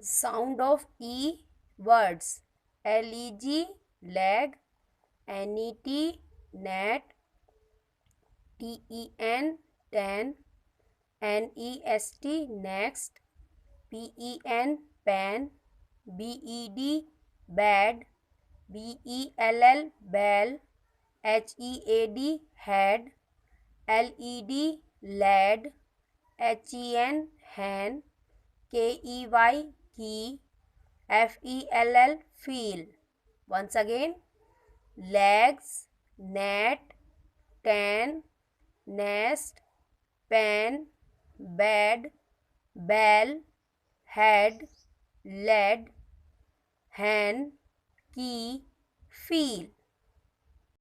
Sound of E words. leg, leg, net, net, ten, ten, nest, next, pen, pen, bed, bed, bell, bell, head, head, led, led, hen, key, key, fell, feel. Once again, legs, net, tan, nest, pen, bed, bell, head, lead, hen, key, feel.